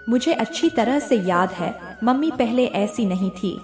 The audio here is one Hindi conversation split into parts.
मुझे अच्छी तरह से याद है, मम्मी पहले ऐसी नहीं थी।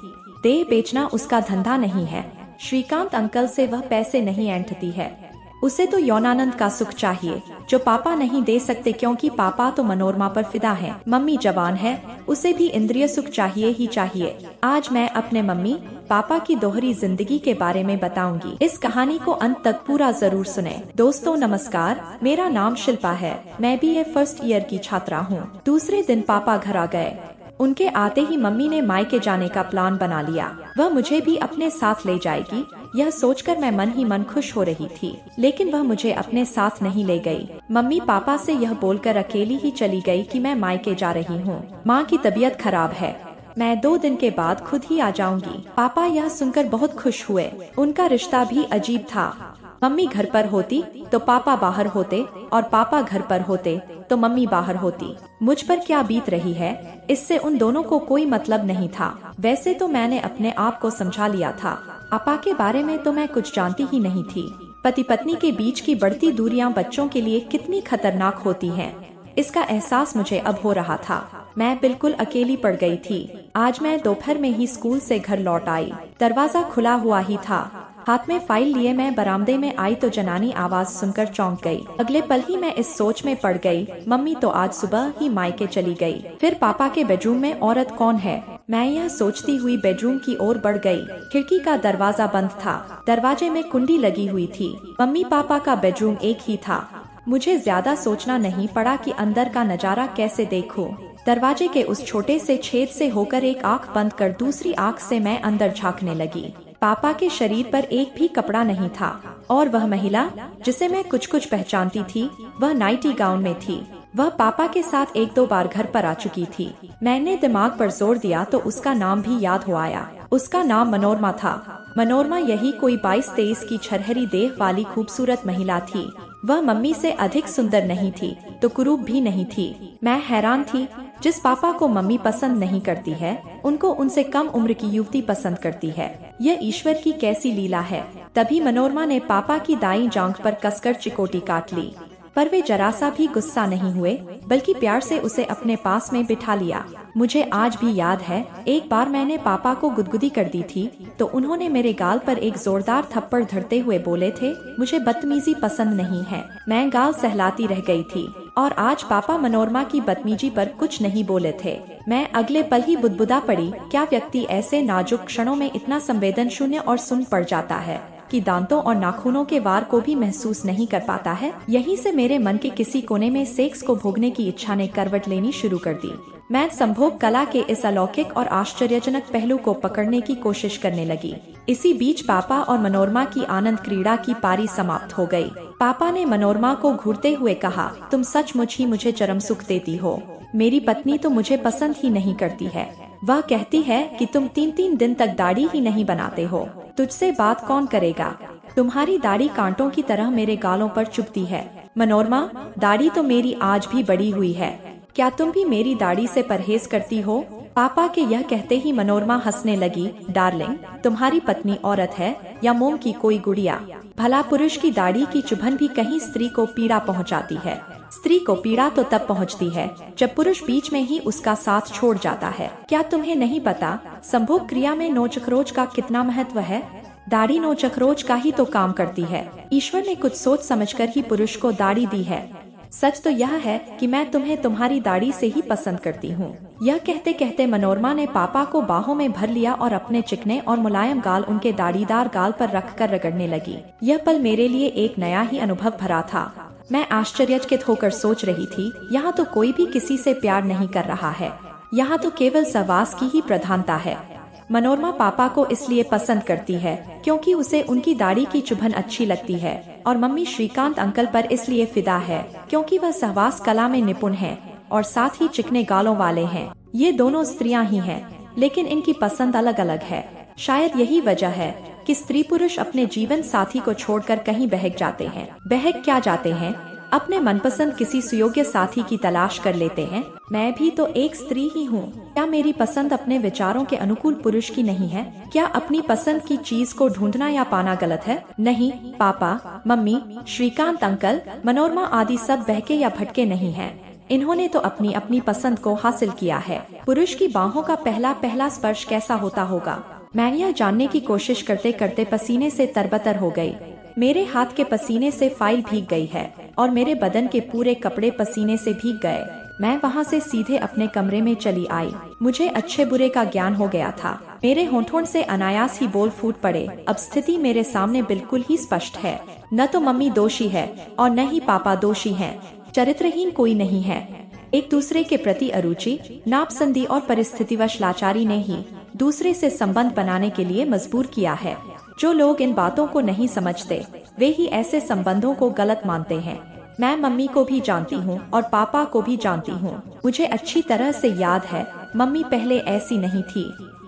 देह बेचना उसका धंधा नहीं है। श्रीकांत अंकल से वह पैसे नहीं ऐंठती है। उसे तो यौनानंद का सुख चाहिए, जो पापा नहीं दे सकते, क्योंकि पापा तो मनोरमा पर फिदा हैं। मम्मी जवान है, उसे भी इंद्रिय सुख चाहिए ही चाहिए। आज मैं अपने मम्मी पापा की दोहरी जिंदगी के बारे में बताऊंगी। इस कहानी को अंत तक पूरा जरूर सुने। दोस्तों नमस्कार, मेरा नाम शिल्पा है। मैं BA फर्स्ट ईयर की छात्रा हूँ। दूसरे दिन पापा घर आ गए। उनके आते ही मम्मी ने मायके जाने का प्लान बना लिया। वह मुझे भी अपने साथ ले जाएगी, यह सोचकर मैं मन ही मन खुश हो रही थी। लेकिन वह मुझे अपने साथ नहीं ले गई। मम्मी पापा से यह बोलकर अकेली ही चली गई कि मैं मायके जा रही हूँ। माँ की तबीयत खराब है, मैं 2 दिन के बाद खुद ही आ जाऊंगी। पापा यह सुनकर बहुत खुश हुए। उनका रिश्ता भी अजीब था। मम्मी घर पर होती तो पापा बाहर होते, और पापा घर पर होते तो मम्मी बाहर होती। मुझ पर क्या बीत रही है, इससे उन दोनों को कोई मतलब नहीं था। वैसे तो मैंने अपने आप को समझा लिया था। पापा के बारे में तो मैं कुछ जानती ही नहीं थी। पति पत्नी के बीच की बढ़ती दूरियां बच्चों के लिए कितनी खतरनाक होती हैं, इसका एहसास मुझे अब हो रहा था। मैं बिल्कुल अकेली पड़ गई थी। आज मैं दोपहर में ही स्कूल से घर लौट आई। दरवाजा खुला हुआ ही था। हाथ में फाइल लिए मैं बरामदे में आई तो जनानी आवाज सुनकर चौंक गई। अगले पल ही मैं इस सोच में पड़ गई, मम्मी तो आज सुबह ही मायके चली गई। फिर पापा के बेडरूम में औरत कौन है, मैं यह सोचती हुई बेडरूम की ओर बढ़ गई। खिड़की का दरवाजा बंद था। दरवाजे में कुंडी लगी हुई थी। मम्मी पापा का बेडरूम एक ही था। मुझे ज्यादा सोचना नहीं पड़ा कि अंदर का नजारा कैसे देखूं। दरवाजे के उस छोटे से छेद से होकर एक आंख बंद कर दूसरी आंख से मैं अंदर झांकने लगी। पापा के शरीर पर एक भी कपड़ा नहीं था, और वह महिला जिसे मैं कुछ कुछ पहचानती थी, वह नाइटी गाउन में थी। वह पापा के साथ 1-2 बार घर पर आ चुकी थी। मैंने दिमाग पर जोर दिया तो उसका नाम भी याद हो आया। उसका नाम मनोरमा था। मनोरमा यही कोई 22-23 की छरहरी देह वाली खूबसूरत महिला थी। वह मम्मी से अधिक सुंदर नहीं थी तो कुरूप भी नहीं थी। मैं हैरान थी, जिस पापा को मम्मी पसंद नहीं करती है, उनको उनसे कम उम्र की युवती पसंद करती है। यह ईश्वर की कैसी लीला है। तभी मनोरमा ने पापा की दाईं जांघ पर कसकर चिकोटी काट ली, पर वे जरा सा भी गुस्सा नहीं हुए, बल्कि प्यार से उसे अपने पास में बिठा लिया। मुझे आज भी याद है, एक बार मैंने पापा को गुदगुदी कर दी थी तो उन्होंने मेरे गाल पर एक जोरदार थप्पड़ धरते हुए बोले थे, मुझे बदतमीजी पसंद नहीं है। मैं गाल सहलाती रह गई थी। और आज पापा मनोरमा की बदतमीजी पर कुछ नहीं बोले थे। मैं अगले पल ही बुदबुदा पड़ी, क्या व्यक्ति ऐसे नाजुक क्षणों में इतना संवेदन शून्य और सुन पड़ जाता है कि दांतों और नाखूनों के वार को भी महसूस नहीं कर पाता है। यहीं से मेरे मन के किसी कोने में सेक्स को भोगने की इच्छा ने करवट लेनी शुरू कर दी। मैं संभोग कला के इस अलौकिक और आश्चर्यजनक पहलू को पकड़ने की कोशिश करने लगी। इसी बीच पापा और मनोरमा की आनंद क्रीड़ा की पारी समाप्त हो गई। पापा ने मनोरमा को घूरते हुए कहा, तुम सचमुच ही मुझे चरम सुख देती हो। मेरी पत्नी तो मुझे पसंद ही नहीं करती है। वह कहती है कि तुम 3-3 दिन तक दाढ़ी ही नहीं बनाते हो। तुझसे बात कौन करेगा? तुम्हारी दाढ़ी कांटों की तरह मेरे गालों पर चुभती है। मनोरमा, दाढ़ी तो मेरी आज भी बड़ी हुई है। क्या तुम भी मेरी दाढ़ी से परहेज करती हो? पापा के यह कहते ही मनोरमा हंसने लगी। डार्लिंग, तुम्हारी पत्नी औरत है या मोम की कोई गुड़िया? भला पुरुष की दाढ़ी की चुभन भी कहीं स्त्री को पीड़ा पहुंचाती है। स्त्री को पीड़ा तो तब पहुंचती है जब पुरुष बीच में ही उसका साथ छोड़ जाता है। क्या तुम्हें नहीं पता संभोग क्रिया में नोचखरोच का कितना महत्व है? दाढ़ी नोचखरोच का ही तो काम करती है। ईश्वर ने कुछ सोच समझकर ही पुरुष को दाढ़ी दी है। सच तो यह है कि मैं तुम्हें तुम्हारी दाढ़ी से ही पसंद करती हूँ। यह कहते कहते मनोरमा ने पापा को बाहों में भर लिया और अपने चिकने और मुलायम गाल उनके दाढ़ीदार गाल पर रखकर रगड़ने लगी। यह पल मेरे लिए एक नया ही अनुभव भरा था। मैं आश्चर्यचकित होकर सोच रही थी, यहाँ तो कोई भी किसी से प्यार नहीं कर रहा है। यहाँ तो केवल सहवास की ही प्रधानता है। मनोरमा पापा को इसलिए पसंद करती है क्योंकि उसे उनकी दाढ़ी की चुभन अच्छी लगती है, और मम्मी श्रीकांत अंकल पर इसलिए फिदा है क्योंकि वह सहवास कला में निपुण है और साथ ही चिकने गालों वाले हैं। ये दोनों स्त्रियां ही हैं, लेकिन इनकी पसंद अलग अलग है। शायद यही वजह है कि स्त्री पुरुष अपने जीवन साथी को छोड़कर कहीं बहक जाते हैं। बहक क्या जाते हैं? अपने मनपसंद किसी सुयोग्य साथी की तलाश कर लेते हैं। मैं भी तो एक स्त्री ही हूँ। क्या मेरी पसंद अपने विचारों के अनुकूल पुरुष की नहीं है? क्या अपनी पसंद की चीज को ढूंढना या पाना गलत है? नहीं, पापा, मम्मी, श्रीकांत अंकल, मनोरमा आदि सब बहके या भटके नहीं हैं। इन्होंने तो अपनी अपनी पसंद को हासिल किया है। पुरुष की बाहों का पहला पहला स्पर्श कैसा होता होगा? मैं यह जानने की कोशिश करते करते पसीने से तरबतर हो गई। मेरे हाथ के पसीने से फाइल भीग गई है और मेरे बदन के पूरे कपड़े पसीने से भीग गए। मैं वहाँ से सीधे अपने कमरे में चली आई। मुझे अच्छे बुरे का ज्ञान हो गया था। मेरे होंठों से अनायास ही बोल फूट पड़े। अब स्थिति मेरे सामने बिल्कुल ही स्पष्ट है। न तो मम्मी दोषी है और न ही पापा दोषी हैं। चरित्रहीन कोई नहीं है। एक दूसरे के प्रति अरुचि, नापसंदी और परिस्थितिवश लाचारी ने ही दूसरे से संबंध बनाने के लिए मजबूर किया है। जो लोग इन बातों को नहीं समझते वे ही ऐसे संबंधों को गलत मानते हैं। मैं मम्मी को भी जानती हूँ और पापा को भी जानती हूँ। मुझे अच्छी तरह से याद है मम्मी पहले ऐसी नहीं थी।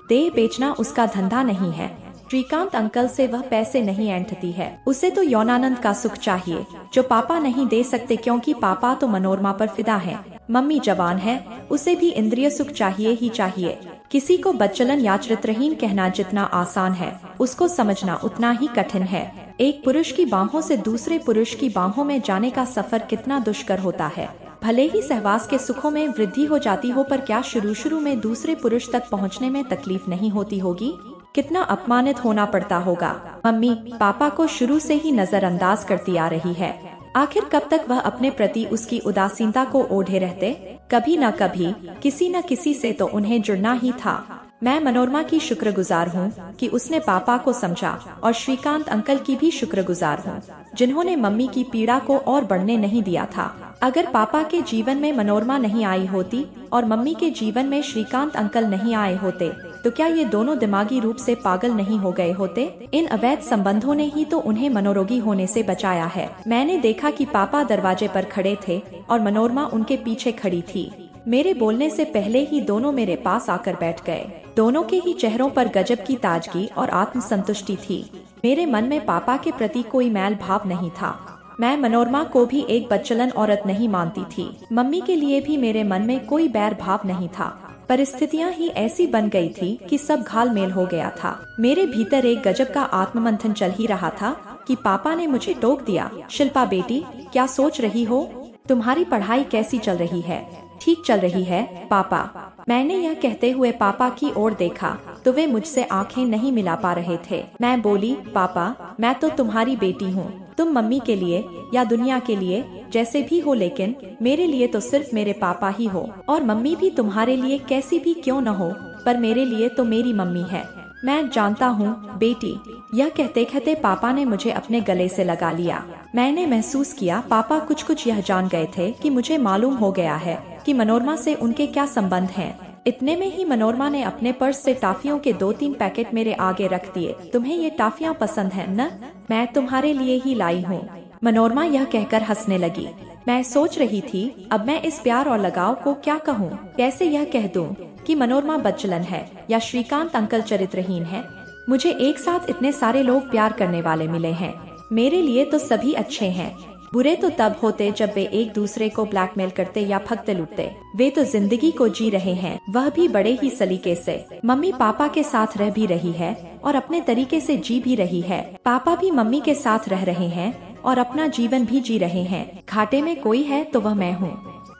देह बेचना उसका धंधा नहीं है। श्रीकांत अंकल से वह पैसे नहीं ऐंठती है। उसे तो यौनानंद का सुख चाहिए जो पापा नहीं दे सकते, क्योंकि पापा तो मनोरमा पर फिदा है। मम्मी जवान है, उसे भी इंद्रिय सुख चाहिए ही चाहिए। किसी को बच्चलन या चरित्रहीन कहना जितना आसान है उसको समझना उतना ही कठिन है। एक पुरुष की बाहों से दूसरे पुरुष की बाहों में जाने का सफर कितना दुष्कर होता है। भले ही सहवास के सुखों में वृद्धि हो जाती हो, पर क्या शुरू में दूसरे पुरुष तक पहुंचने में तकलीफ नहीं होती होगी? कितना अपमानित होना पड़ता होगा। मम्मी पापा को शुरू से ही नजरअंदाज करती आ रही है। आखिर कब तक वह अपने प्रति उसकी उदासीनता को ओढ़े रहते? कभी न कभी किसी न किसी से तो उन्हें जुड़ना ही था। मैं मनोरमा की शुक्रगुजार हूँ कि उसने पापा को समझा, और श्रीकांत अंकल की भी शुक्रगुजार हूँ जिन्होंने मम्मी की पीड़ा को और बढ़ने नहीं दिया था। अगर पापा के जीवन में मनोरमा नहीं आई होती और मम्मी के जीवन में श्रीकांत अंकल नहीं आए होते, तो क्या ये दोनों दिमागी रूप से पागल नहीं हो गए होते? इन अवैध संबंधों ने ही तो उन्हें मनोरोगी होने से बचाया है। मैंने देखा कि पापा दरवाजे पर खड़े थे और मनोरमा उनके पीछे खड़ी थी। मेरे बोलने से पहले ही दोनों मेरे पास आकर बैठ गए। दोनों के ही चेहरों पर गजब की ताजगी और आत्मसंतुष्टि थी। मेरे मन में पापा के प्रति कोई मैल भाव नहीं था। मैं मनोरमा को भी एक बच्चलन औरत नहीं मानती थी। मम्मी के लिए भी मेरे मन में कोई बैर भाव नहीं था। परिस्थितियां ही ऐसी बन गई थी कि सब घालमेल हो गया था। मेरे भीतर एक गजब का आत्ममंथन चल ही रहा था कि पापा ने मुझे टोक दिया। शिल्पा बेटी, क्या सोच रही हो? तुम्हारी पढ़ाई कैसी चल रही है? ठीक चल रही है पापा। मैंने यह कहते हुए पापा की ओर देखा तो वे मुझसे आंखें नहीं मिला पा रहे थे। मैं बोली, पापा मैं तो तुम्हारी बेटी हूँ। तुम मम्मी के लिए या दुनिया के लिए जैसे भी हो, लेकिन मेरे लिए तो सिर्फ मेरे पापा ही हो। और मम्मी भी तुम्हारे लिए कैसी भी क्यों न हो, पर मेरे लिए तो मेरी मम्मी है। मैं जानता हूँ बेटी। यह कहते कहते पापा ने मुझे अपने गले से लगा लिया। मैंने महसूस किया पापा कुछ यह जान गए थे कि मुझे मालूम हो गया है कि मनोरमा से उनके क्या संबंध हैं। इतने में ही मनोरमा ने अपने पर्स से टॉफियों के 2-3 पैकेट मेरे आगे रख दिए। तुम्हें ये टॉफियाँ पसंद हैं न? मैं तुम्हारे लिए ही लाई हूँ। मनोरमा यह कहकर हंसने लगी। मैं सोच रही थी अब मैं इस प्यार और लगाव को क्या कहूँ। कैसे यह कह दूँ कि मनोरमा बच्चलन है या श्रीकांत अंकल चरित्रहीन है। मुझे एक साथ इतने सारे लोग प्यार करने वाले मिले हैं। मेरे लिए तो सभी अच्छे हैं। बुरे तो तब होते जब वे एक दूसरे को ब्लैकमेल करते या फकते लूटते। वे तो जिंदगी को जी रहे हैं, वह भी बड़े ही सलीके से। मम्मी पापा के साथ रह भी रही है और अपने तरीके से जी भी रही है। पापा भी मम्मी के साथ रह रहे हैं और अपना जीवन भी जी रहे हैं। घाटे में कोई है तो वह मैं हूँ।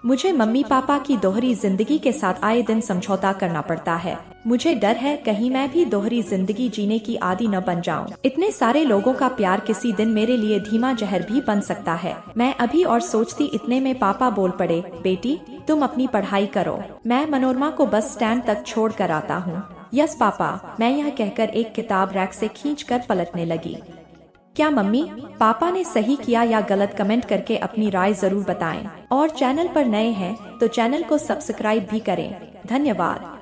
मुझे मम्मी पापा की दोहरी जिंदगी के साथ आए दिन समझौता करना पड़ता है। मुझे डर है कहीं मैं भी दोहरी जिंदगी जीने की आदी न बन जाऊं। इतने सारे लोगों का प्यार किसी दिन मेरे लिए धीमा जहर भी बन सकता है। मैं अभी और सोचती इतने में पापा बोल पड़े, बेटी तुम अपनी पढ़ाई करो, मैं मनोरमा को बस स्टैंड तक छोड़ कर आता हूँ। यस पापा, मैं यह कहकर एक किताब रैक से खींचकर पलटने लगी। क्या मम्मी पापा ने सही किया या गलत? कमेंट करके अपनी राय जरूर बताएं। और चैनल पर नए हैं तो चैनल को सब्सक्राइब भी करें। धन्यवाद।